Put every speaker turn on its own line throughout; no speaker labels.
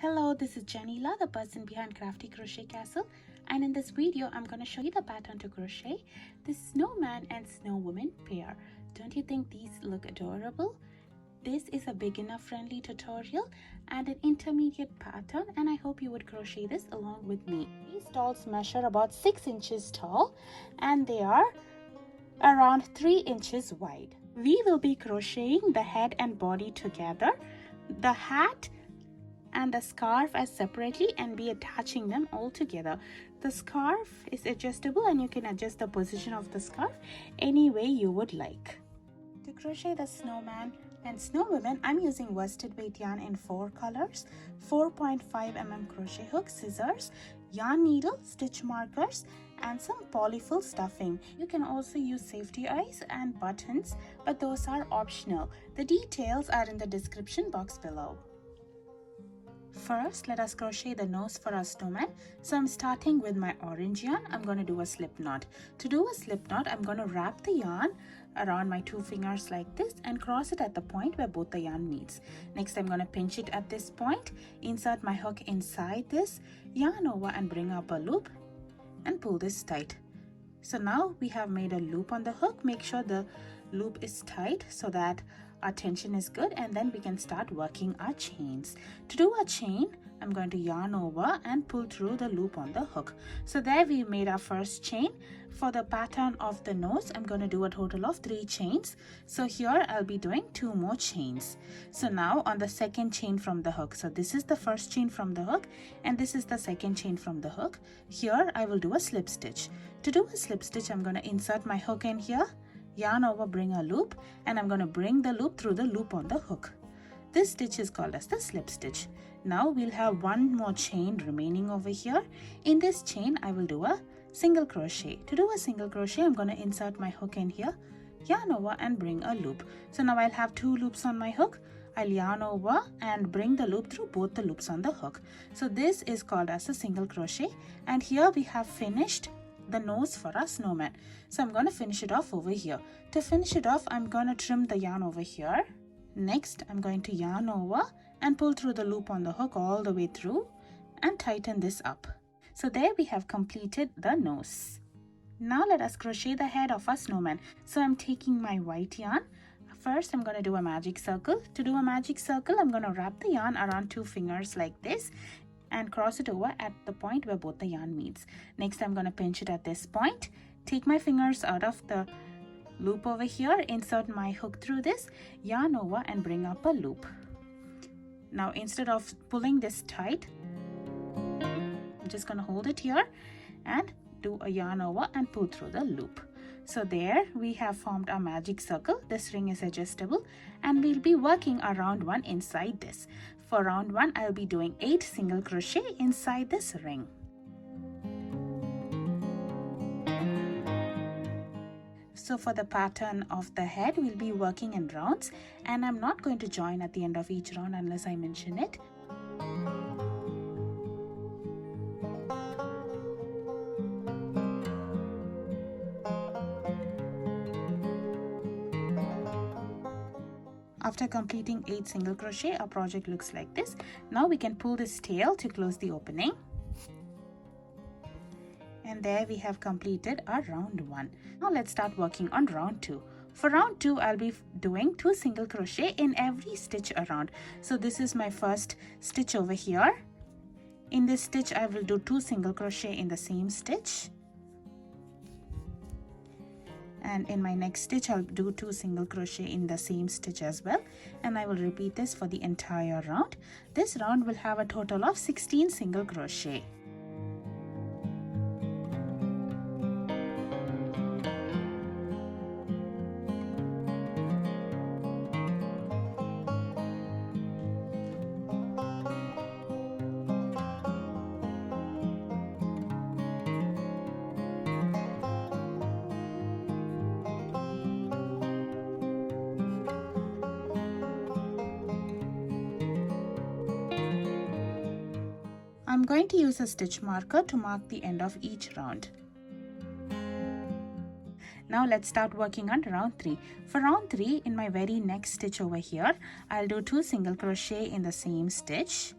Hello, this is Janila, the person behind Crafty Crochet Castle, and in this video I'm going to show you the pattern to crochet this snowman and snowwoman pair. Don't you think these look adorable? This is a beginner friendly tutorial and an intermediate pattern, and I hope you would crochet this along with me. These dolls measure about 6 inches tall and they are around 3 inches wide. We will be crocheting the head and body together, the hat and the scarf as separately, and be attaching them all together. The scarf is adjustable and you can adjust the position of the scarf any way you would like. To crochet the snowman and snowwoman, I'm using worsted weight yarn in 4 colors, 4.5 mm crochet hook, scissors, yarn needle, stitch markers, and some polyfill stuffing. You can also use safety eyes and buttons, but those are optional. The details are in the description box below. First, let us crochet the nose for our snowman. So I'm starting with my orange yarn. I'm going to do a slip knot. To do a slip knot, I'm going to wrap the yarn around my 2 fingers like this and cross it at the point where both the yarn meets. Next, I'm going to pinch it at this point, insert my hook inside this, yarn over and bring up a loop and pull this tight. So now we have made a loop on the hook. Make sure the loop is tight so that our tension is good, and then we can start working our chains. To do a chain, I'm going to yarn over and pull through the loop on the hook. So there we made our first chain. For the pattern of the nose, I'm going to do a total of 3 chains. So here I'll be doing 2 more chains. So now on the second chain from the hook, so this is the first chain from the hook and this is the second chain from the hook. Here I will do a slip stitch. To do a slip stitch, I'm going to insert my hook in here, yarn over, bring a loop, and I'm going to bring the loop through the loop on the hook. This stitch is called as the slip stitch. Now we'll have 1 more chain remaining over here. In this chain I will do a single crochet. To do a single crochet, I'm going to insert my hook in here, yarn over and bring a loop. So now I'll have 2 loops on my hook. I'll yarn over and bring the loop through both the loops on the hook. So this is called as a single crochet, and here we have finished the nose for our snowman. So I'm going to finish it off over here. To finish it off, I'm going to trim the yarn over here. Next, I'm going to yarn over and pull through the loop on the hook all the way through and tighten this up. So there we have completed the nose. Now let us crochet the head of our snowman. So I'm taking my white yarn. First, I'm going to do a magic circle. To do a magic circle, I'm going to wrap the yarn around 2 fingers like this and cross it over at the point where both the yarn meets. Next, I'm going to pinch it at this point, take my fingers out of the loop over here, insert my hook through this, yarn over and bring up a loop. Now instead of pulling this tight, I'm just going to hold it here and do a yarn over and pull through the loop. So there we have formed a magic circle. This ring is adjustable and we'll be working a round 1 inside this. For round 1, I'll be doing 8 single crochet inside this ring. So for the pattern of the head, we'll be working in rounds, and I'm not going to join at the end of each round unless I mention it. After completing 8 single crochet, our project looks like this. Now we can pull this tail to close the opening. And there we have completed our round 1. Now let's start working on round 2. For round 2, I'll be doing 2 single crochet in every stitch around. So this is my first stitch over here. In this stitch, I will do 2 single crochet in the same stitch. And in my next stitch, I'll do 2 single crochet in the same stitch as well, and I will repeat this for the entire round. This round will have a total of 16 single crochet. I'm going to use a stitch marker to mark the end of each round. Now let's start working on round 3. For round 3, in my very next stitch over here, I'll do 2 single crochet in the same stitch.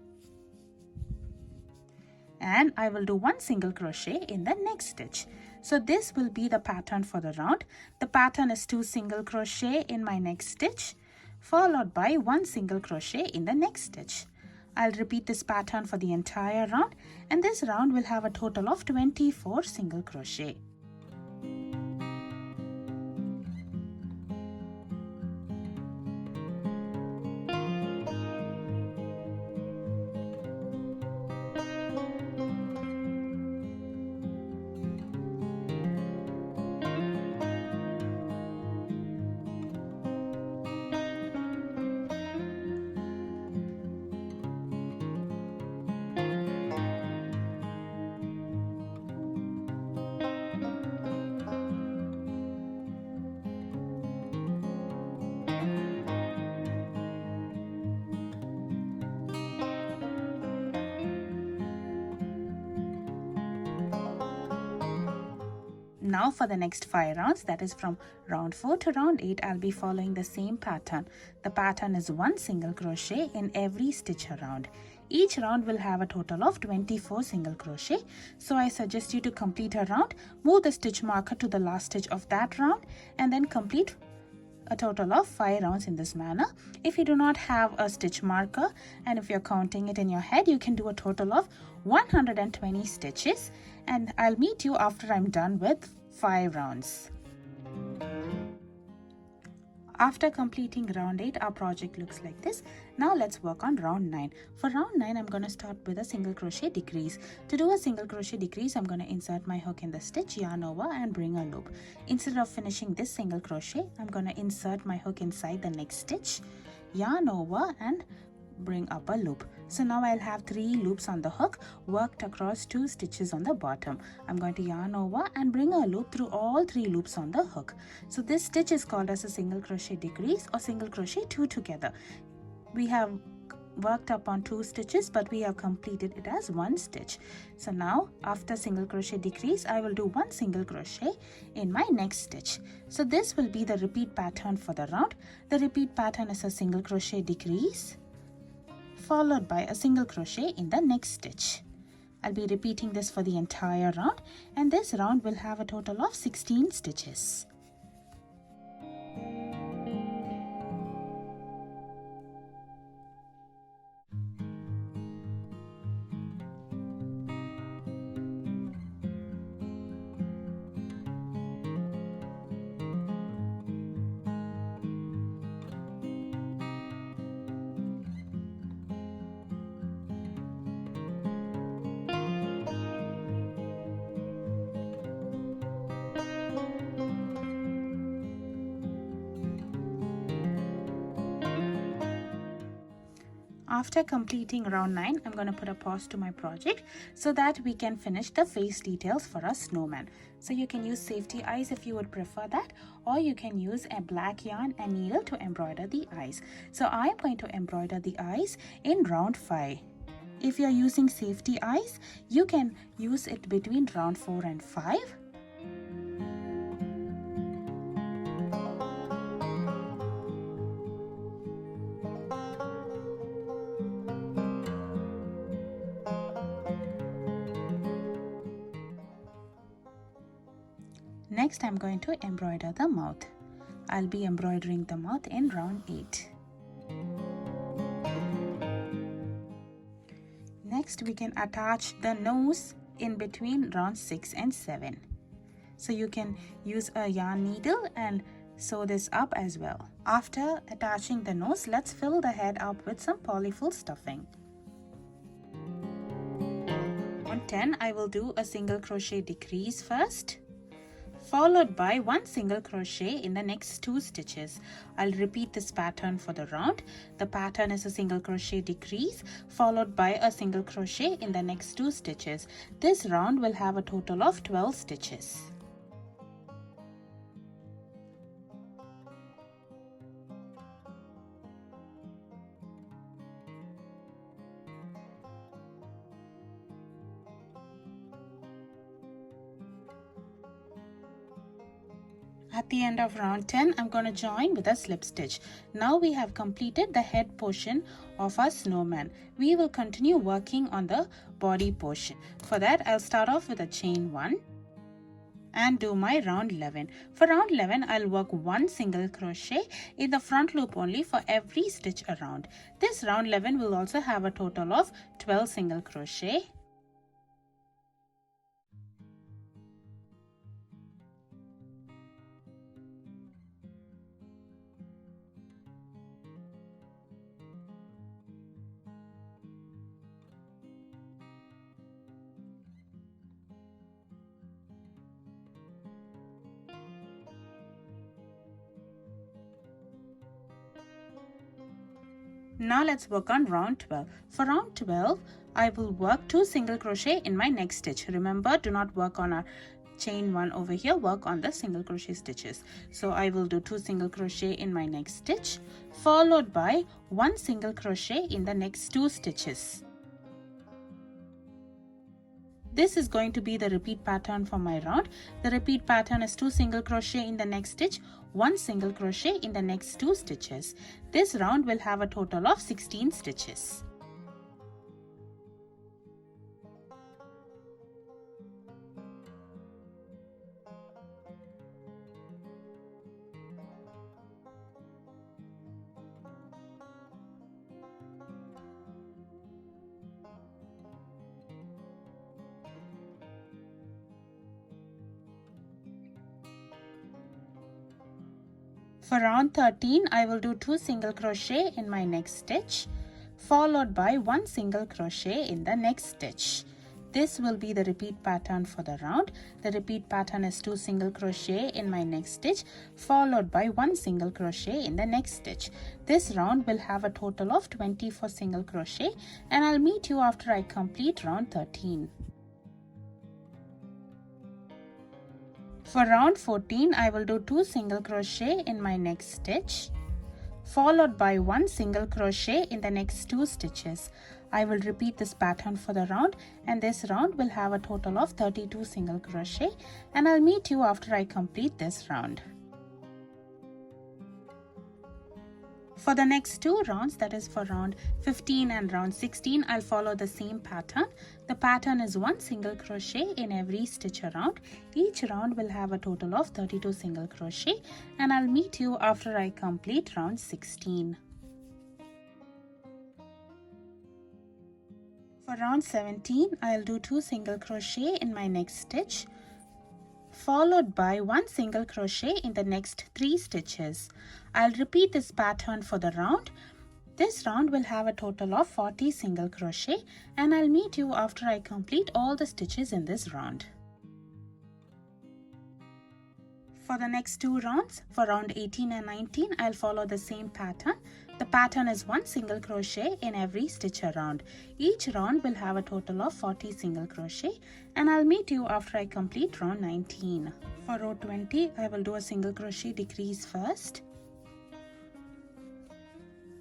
and I will do one single crochet in the next stitch. So this will be the pattern for the round. The pattern is 2 single crochet in my next stitch, followed by 1 single crochet in the next stitch. I'll repeat this pattern for the entire round, and this round will have a total of 24 single crochet. Now for the next 5 rounds, that is from round 4 to round 8, I'll be following the same pattern. The pattern is 1 single crochet in every stitch around. Each round will have a total of 24 single crochet. So I suggest you to complete a round, move the stitch marker to the last stitch of that round, and then complete a total of 5 rounds in this manner. If you do not have a stitch marker, and if you're counting it in your head, you can do a total of 120 stitches, and I'll meet you after I'm done with 5 rounds. After completing round 8, our project looks like this. Now let's work on round 9. For round 9, I'm going to start with a single crochet decrease. To do a single crochet decrease, I'm going to insert my hook in the stitch, yarn over, and bring a loop. Instead of finishing this single crochet, I'm going to insert my hook inside the next stitch, yarn over, and bring up a loop. So now I'll have 3 loops on the hook worked across 2 stitches on the bottom. I'm going to yarn over and bring a loop through all 3 loops on the hook. So this stitch is called as a single crochet decrease or single crochet 2 together. We have worked up on 2 stitches, but we have completed it as 1 stitch. So now after single crochet decrease, I will do 1 single crochet in my next stitch. So this will be the repeat pattern for the round. The repeat pattern is a single crochet decrease followed by a single crochet in the next stitch. I'll be repeating this for the entire round, and this round will have a total of 16 stitches. After completing round 9, I'm going to put a pause to my project so that we can finish the face details for our snowman. So you can use safety eyes if you would prefer that, or you can use a black yarn and needle to embroider the eyes. So I'm going to embroider the eyes in round 5. If you're using safety eyes, you can use it between round 4 and 5. Next, I'm going to embroider the mouth. I'll be embroidering the mouth in round 8. Next, we can attach the nose in between round 6 and 7. So you can use a yarn needle and sew this up as well. After attaching the nose, let's fill the head up with some polyfill stuffing. On 10, I will do a single crochet decrease first, followed by 1 single crochet in the next 2 stitches. I'll repeat this pattern for the round. The pattern is a single crochet decrease followed by a single crochet in the next 2 stitches. This round will have a total of 12 stitches. At the end of round 10, I'm going to join with a slip stitch. Now we have completed the head portion of our snowman. We will continue working on the body portion. For that, I'll start off with a chain 1 and do my round 11. For round 11, I'll work 1 single crochet in the front loop only for every stitch around. This round 11 will also have a total of 12 single crochet. Now let's work on round 12. For round 12, I will work 2 single crochet in my next stitch. Remember, do not work on our chain 1 over here, work on the single crochet stitches. So I will do 2 single crochet in my next stitch, followed by 1 single crochet in the next 2 stitches. This is going to be the repeat pattern for my round. The repeat pattern is 2 single crochet in the next stitch, 1 single crochet in the next 2 stitches. This round will have a total of 16 stitches. For round 13, I will do 2 single crochet in my next stitch, followed by 1 single crochet in the next stitch. This will be the repeat pattern for the round. The repeat pattern is 2 single crochet in my next stitch, followed by 1 single crochet in the next stitch. This round will have a total of 24 single crochet, and I'll meet you after I complete round 13. For round 14, I will do 2 single crochet in my next stitch, followed by 1 single crochet in the next 2 stitches. I will repeat this pattern for the round, and this round will have a total of 32 single crochet, and I'll meet you after I complete this round. For the next 2 rounds, that is for round 15 and round 16, I'll follow the same pattern. The pattern is 1 single crochet in every stitch around. Each round will have a total of 32 single crochet, and I'll meet you after I complete round 16. For round 17, I'll do 2 single crochet in my next stitch, followed by 1 single crochet in the next 3 stitches. I'll repeat this pattern for the round. This round will have a total of 40 single crochet, and I'll meet you after I complete all the stitches in this round. For the next 2 rounds, for round 18 and 19, I'll follow the same pattern. The pattern is 1 single crochet in every stitch around. Each round will have a total of 40 single crochet, and I'll meet you after I complete round 19. For row 20, I will do a single crochet decrease first,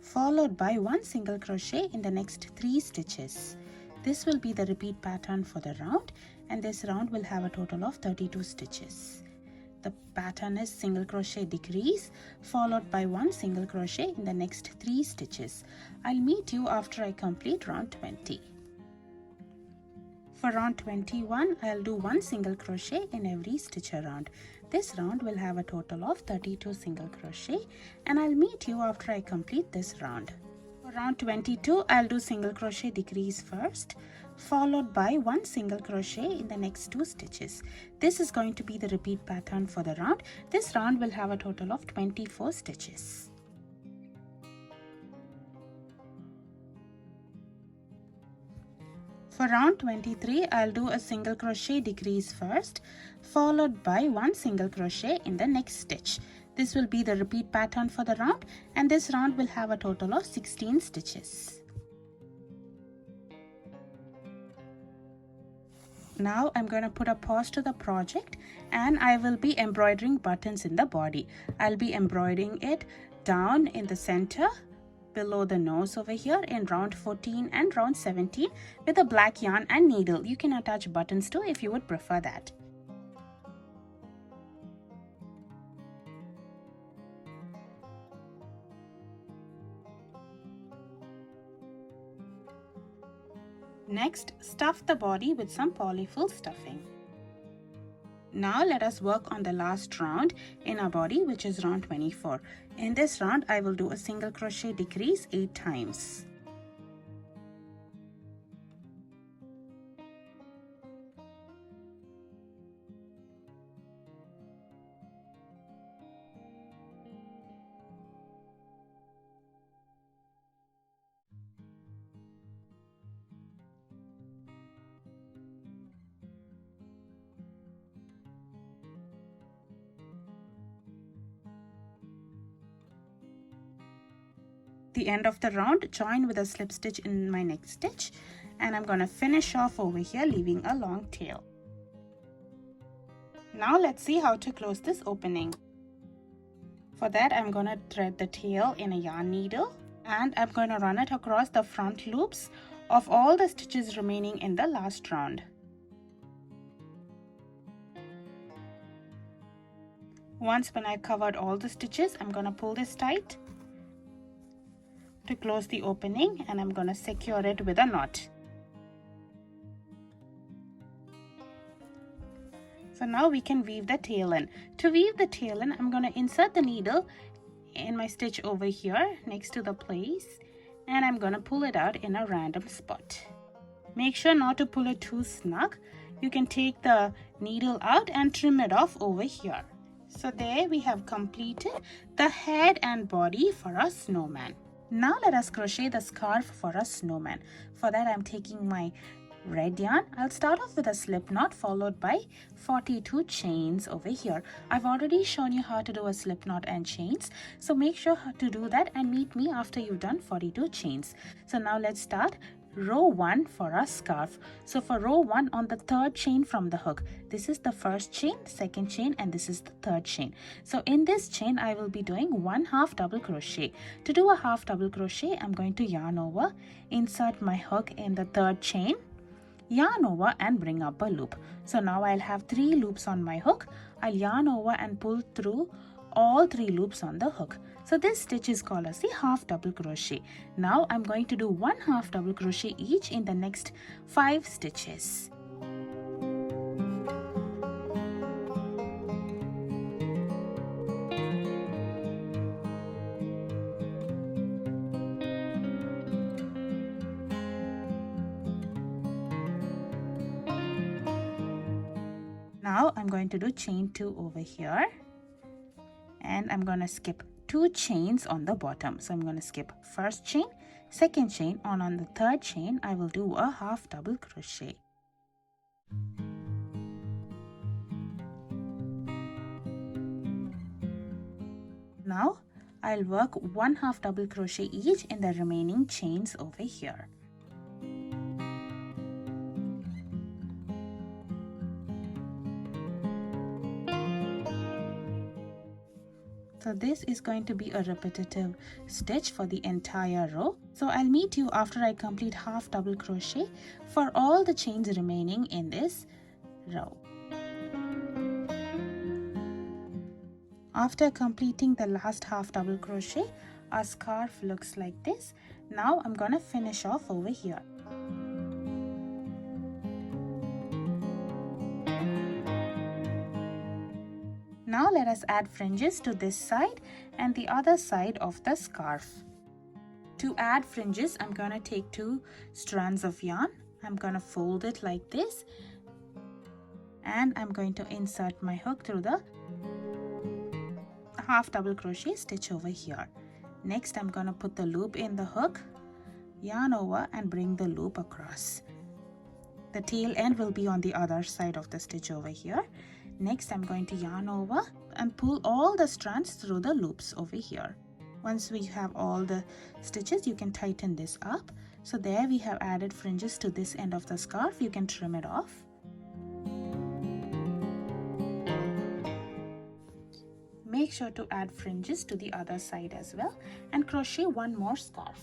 followed by 1 single crochet in the next 3 stitches. This will be the repeat pattern for the round, and this round will have a total of 32 stitches. The pattern is single crochet decrease, followed by 1 single crochet in the next 3 stitches. I'll meet you after I complete round 20. For round 21, I'll do 1 single crochet in every stitch around. This round will have a total of 32 single crochet, and I'll meet you after I complete this round. For round 22, I'll do single crochet decrease first, followed by 1 single crochet in the next 2 stitches. This is going to be the repeat pattern for the round. This round will have a total of 24 stitches. For round 23, I'll do a single crochet decrease first, followed by 1 single crochet in the next stitch. This will be the repeat pattern for the round, and this round will have a total of 16 stitches. Now I'm going to put a pause to the project, and I will be embroidering buttons in the body. I'll be embroidering it down in the center, below the nose over here in round 14 and round 17 with a black yarn and needle. You can attach buttons too if you would prefer that. Next, stuff the body with some polyfill stuffing. Now let us work on the last round in our body, which is round 24. In this round, I will do a single crochet decrease 8 times. The end of the round, join with a slip stitch in my next stitch, and I'm going to finish off over here leaving a long tail. Now let's see how to close this opening. For that, I'm going to thread the tail in a yarn needle, and I'm going to run it across the front loops of all the stitches remaining in the last round. Once when I've covered all the stitches, I'm going to pull this tight to close the opening, and I'm going to secure it with a knot. So now we can weave the tail in. To weave the tail in, I'm going to insert the needle in my stitch over here next to the place, and I'm going to pull it out in a random spot. Make sure not to pull it too snug. You can take the needle out and trim it off over here. So there we have completed the head and body for our snowman. Now let us crochet the scarf for a snowman. For that, I'm taking my red yarn. I'll start off with a slip knot followed by 42 chains over here. I've already shown you how to do a slip knot and chains, so make sure to do that and meet me after you've done 42 chains. So now let's start row 1 for our scarf. So for row 1, on the third chain from the hook, this is the first chain, second chain, and this is the third chain. So in this chain, I will be doing 1 half double crochet. To do a half double crochet, I'm going to yarn over, insert my hook in the third chain, yarn over and bring up a loop. So now I'll have 3 loops on my hook. I'll yarn over and pull through all 3 loops on the hook. So this stitch is called as the half double crochet. Now I'm going to do 1 half double crochet each in the next 5 stitches. Now I'm going to do chain 2 over here, and I'm going to skip 2 chains on the bottom. So I'm going to skip first chain, second chain, and on the third chain I will do a half double crochet. Now I'll work 1 half double crochet each in the remaining chains over here. So this is going to be a repetitive stitch for the entire row. So I'll meet you after I complete half double crochet for all the chains remaining in this row. After completing the last half double crochet, our scarf looks like this. Now I'm gonna finish off over here. Now let us add fringes to this side and the other side of the scarf. To add fringes, I'm going to take 2 strands of yarn. I'm going to fold it like this, and I'm going to insert my hook through the half double crochet stitch over here. Next, I'm going to put the loop in the hook, yarn over and bring the loop across. The tail end will be on the other side of the stitch over here. Next, I'm going to yarn over and pull all the strands through the loops over here. Once we have all the stitches, you can tighten this up. So there we have added fringes to this end of the scarf. You can trim it off. Make sure to add fringes to the other side as well and crochet 1 more scarf.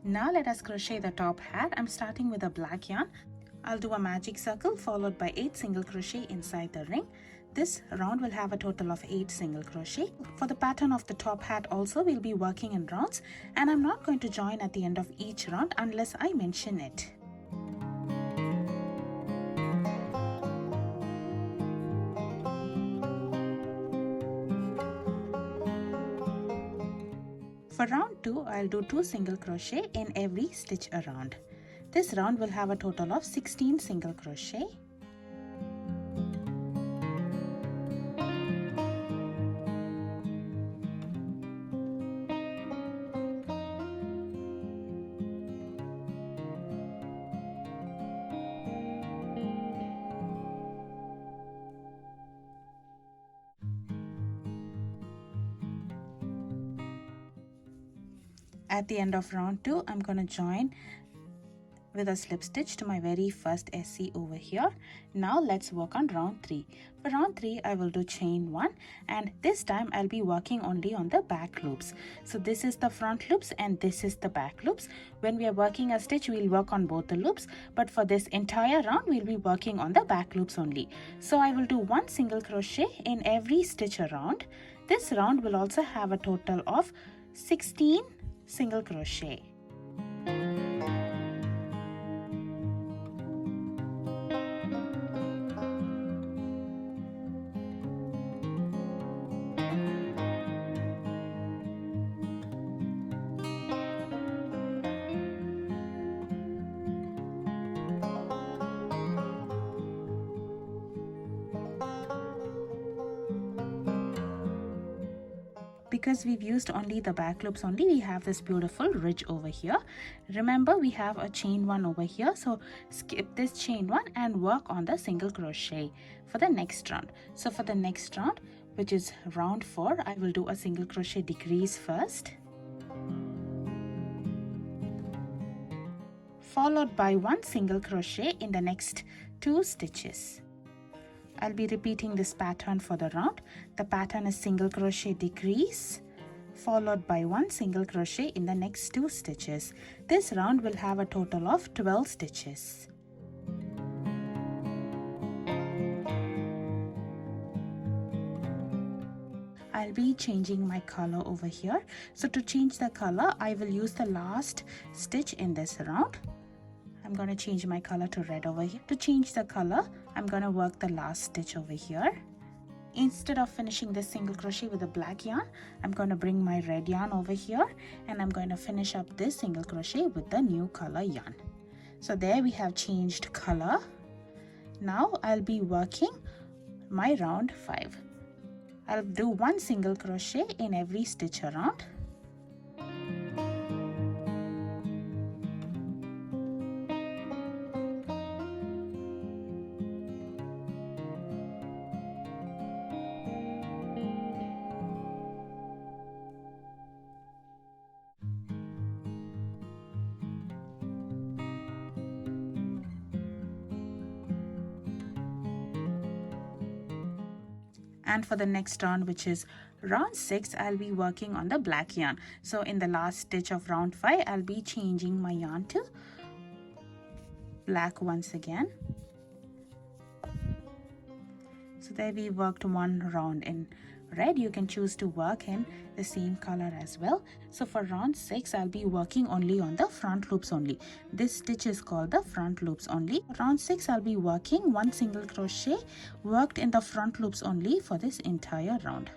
Now let us crochet the top hat. I'm starting with a black yarn. I'll do a magic circle followed by 8 single crochet inside the ring. This round will have a total of 8 single crochet. For the pattern of the top hat also, we'll be working in rounds, and I'm not going to join at the end of each round unless I mention it. For round 2, I'll do 2 single crochet in every stitch around. This round will have a total of 16 single crochet. At the end of round 2, I'm going to join with a slip stitch to my very first SC over here. Now let's work on round 3. For round 3, I will do chain 1, and this time I'll be working only on the back loops. So this is the front loops and this is the back loops. When we are working a stitch, we'll work on both the loops, but for this entire round, we'll be working on the back loops only. So I will do 1 single crochet in every stitch around. This round will also have a total of 16 single crochet. Because we've used only the back loops only, we have this beautiful ridge over here. Remember, we have a chain 1 over here, so skip this chain 1 and work on the single crochet for the next round. So for the next round, which is round 4, I will do a single crochet decrease first, followed by 1 single crochet in the next 2 stitches. I'll be repeating this pattern for the round. The pattern is single crochet decrease followed by 1 single crochet in the next 2 stitches. This round will have a total of 12 stitches. I'll be changing my color over here. So to change the color, I will use the last stitch in this round. I'm going to change my color to red over here. To change the color, I'm going to work the last stitch over here. Instead of finishing this single crochet with a black yarn, I'm going to bring my red yarn over here, and I'm going to finish up this single crochet with the new color yarn. So there we have changed color. Now I'll be working my round 5. I'll do 1 single crochet in every stitch around. And for the next round, which is round 6, I'll be working on the black yarn. So in the last stitch of round 5, I'll be changing my yarn to black once again. So there we worked 1 round in red. You can choose to work in the same color as well. So for round 6, I'll be working only on the front loops only. This stitch is called the front loops only. Round 6, I'll be working 1 single crochet worked in the front loops only for this entire round.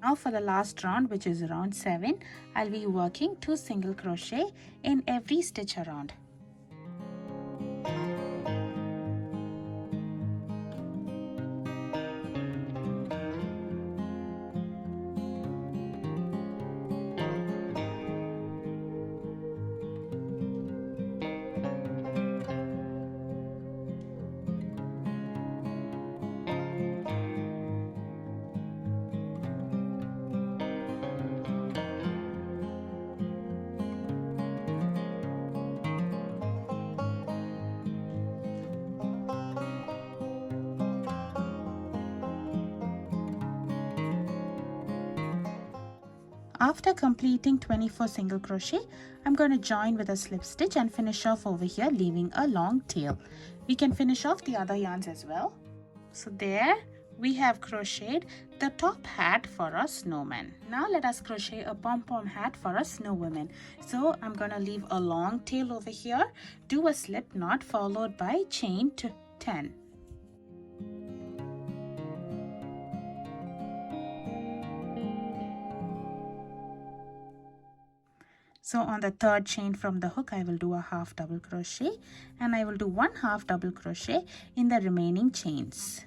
Now for the last round, which is round 7, I'll be working 2 single crochet in every stitch around. After completing 24 single crochet, I'm going to join with a slip stitch and finish off over here, leaving a long tail. We can finish off the other yarns as well. So there we have crocheted the top hat for a snowman. Now let us crochet a pom-pom hat for a snow woman. So I'm going to leave a long tail over here, do a slip knot followed by chain to 10. So on the third chain from the hook, I will do a half double crochet and I will do one half double crochet in the remaining chains.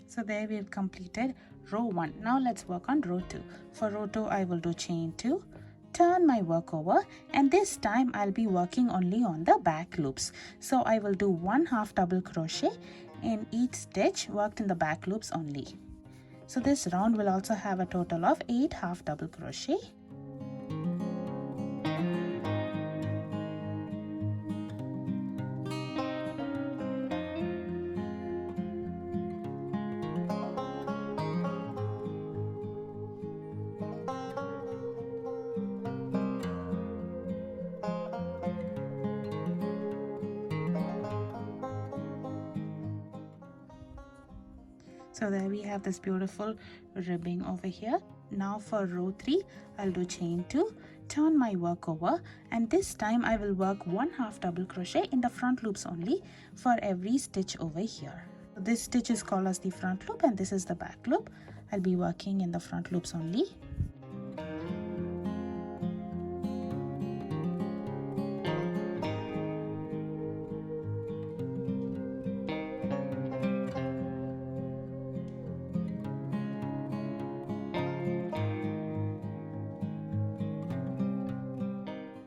So there we have completed row 1. Now let's work on row 2. For row 2, I will do chain 2, turn my work over, and this time I'll be working only on the back loops. So I will do one half double crochet in each stitch worked in the back loops only. So this round will also have a total of 8 half double crochet. So there we have this beautiful ribbing over here. Now for row 3, I'll do chain 2, turn my work over, and this time I will work one half double crochet in the front loops only for every stitch over here. So this stitch is called as the front loop and this is the back loop. I'll be working in the front loops only.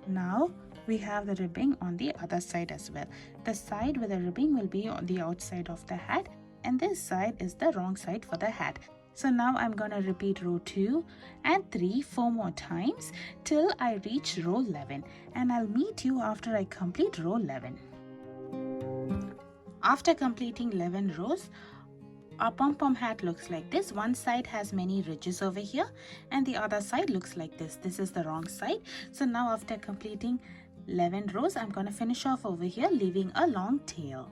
Now we have the ribbing on the other side as well. The side with the ribbing will be on the outside of the hat and this side is the wrong side for the hat. So now I'm going to repeat row 2 and 3 4 more times till I reach row 11, and I'll meet you after I complete row 11. After completing 11 rows, our pom-pom hat looks like this. One side has many ridges over here and the other side looks like this. This is the wrong side. So now after completing 11 rows, I'm going to finish off over here, leaving a long tail.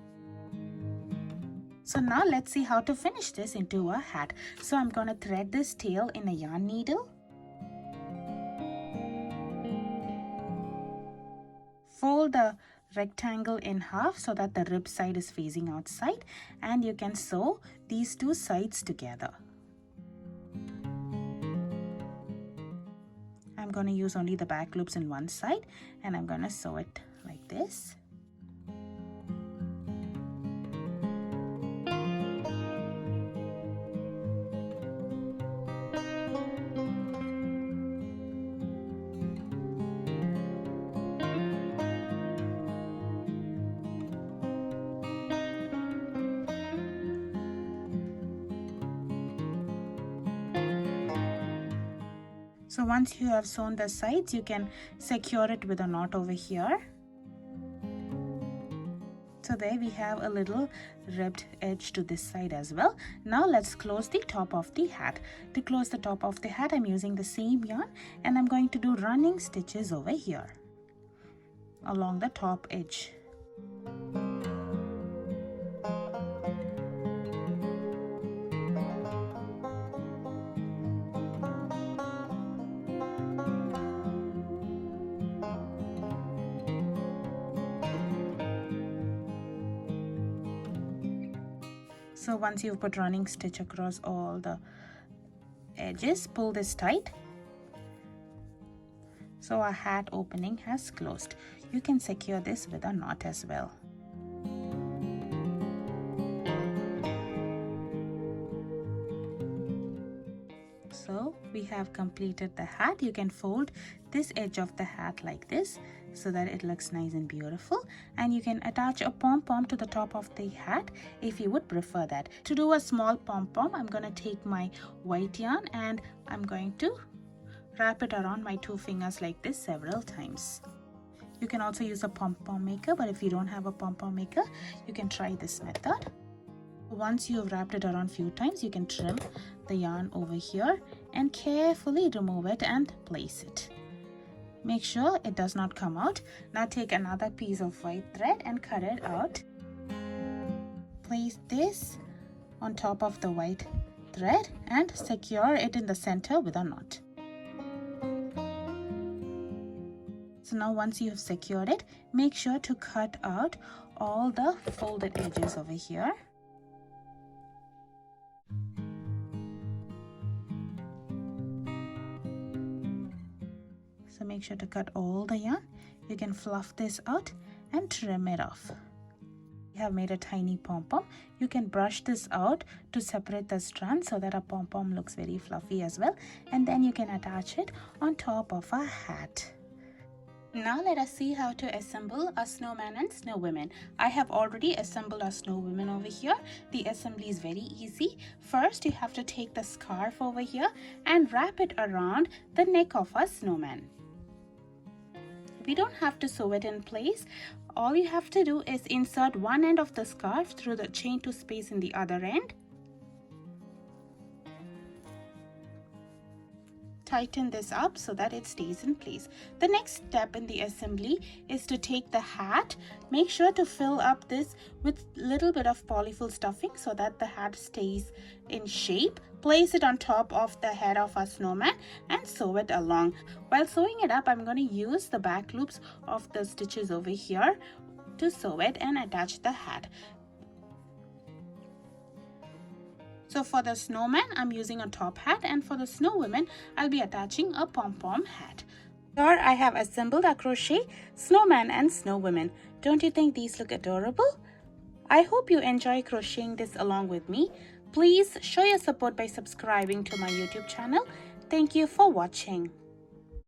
So now let's see how to finish this into a hat. So I'm going to thread this tail in a yarn needle. Fold the rectangle in half so that the rib side is facing outside, and you can sew these two sides together. I'm going to use only the back loops in one side and I'm going to sew it like this. So once you have sewn the sides, you can secure it with a knot over here. So there we have a little ribbed edge to this side as well. Now let's close the top of the hat. To close the top of the hat, I'm using the same yarn and I'm going to do running stitches over here along the top edge. So once you've put running stitch across all the edges, pull this tight. So our hat opening has closed. You can secure this with a knot as well. So we have completed the hat. You can fold this edge of the hat like this so that it looks nice and beautiful, and you can attach a pom-pom to the top of the hat if you would prefer that. To do a small pom-pom, I'm going to take my white yarn and I'm going to wrap it around my 2 fingers like this several times. You can also use a pom-pom maker, but if you don't have a pom-pom maker, you can try this method. Once you have wrapped it around few times, you can trim the yarn over here and carefully remove it and place it. Make sure it does not come out. Now take another piece of white thread and cut it out. Place this on top of the white thread and secure it in the center with a knot. So now once you have secured it, make sure to cut out all the folded edges over here. So make sure to cut all the yarn. You can fluff this out and trim it off. You have made a tiny pom-pom. You can brush this out to separate the strands so that a pom-pom looks very fluffy as well. And then you can attach it on top of a hat. Now let us see how to assemble a snowman and snowwoman. I have already assembled a snowwoman over here. The assembly is very easy. First, you have to take the scarf over here and wrap it around the neck of a snowman. We don't have to sew it in place. All you have to do is insert one end of the scarf through the chain to space in the other end. Tighten this up so that it stays in place. The next step in the assembly is to take the hat. Make sure to fill up this with a little bit of polyfill stuffing so that the hat stays in shape. Place it on top of the head of a snowman and sew it along. While sewing it up, I'm going to use the back loops of the stitches over here to sew it and attach the hat. So for the snowman, I'm using a top hat, and for the snowwoman, I'll be attaching a pom-pom hat. Here I have assembled a crochet snowman and snowwoman. Don't you think these look adorable? I hope you enjoy crocheting this along with me. Please show your support by subscribing to my YouTube channel. Thank you for watching.